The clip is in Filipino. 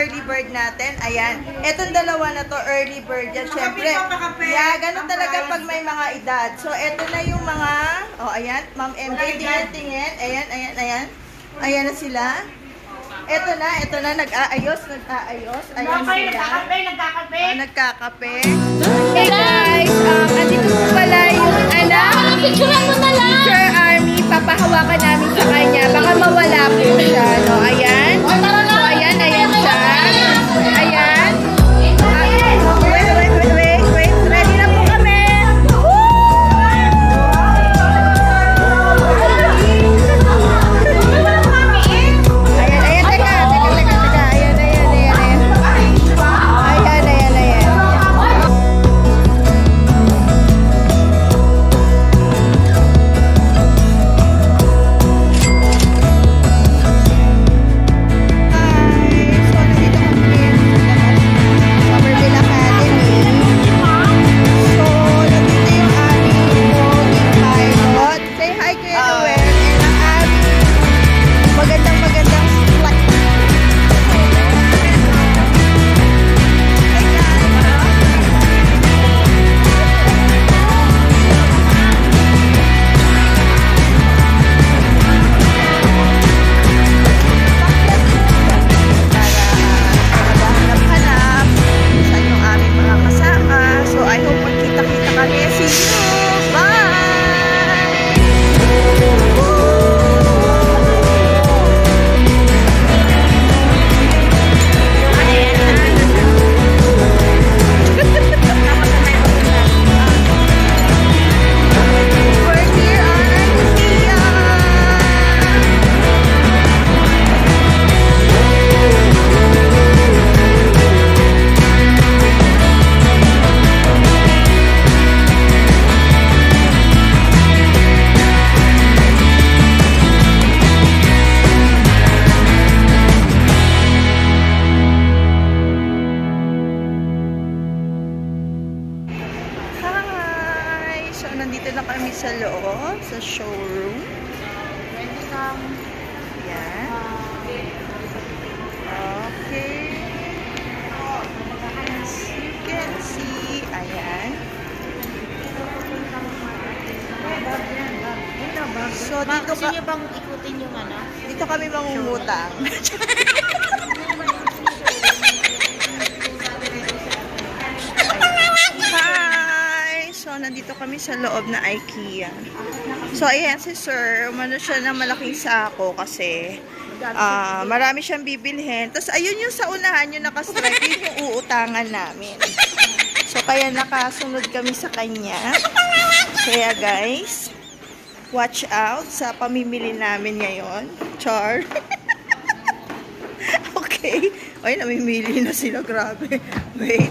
early bird natin. Ayan. Etong dalawa na to, early bird yan. Siyempre, yeah, ganun talaga pag may mga edad. So, eto na yung mga, oh, ayan, Ma'am MJ, tingin-tingin. Ayan, ayan, ayan. Ayan na sila. Eto na, nag-aayos. Ayan sila. Nagkakape. Hey guys, andito po pala yung anak ni Teacher Army. Papahawakan namin sa kanya. Baka mawala po siya, no? Ayan. So, ayan siya. Ayan. Wait. Ready na po kami. Ayan. Teka. Ayan. Nandito na kami sa loob, sa showroom. Yan. Okay. As you can see, ayan. So, dito Gusto niyo bang ikutin yung ano? Dito kami mangungutang. So, nandito kami sa loob na IKEA. So, ayan si Sir. Umano siya ng malaking sako kasi marami siyang bibilhin. Tapos, ayun yung sa unahan, yung nakastripe, yun yung uutangan namin. So, kaya nakasunod kami sa kanya. Kaya, guys, watch out sa pamimili namin ngayon. Char. Okay. Ay, namimili na sila. Grabe. Wait.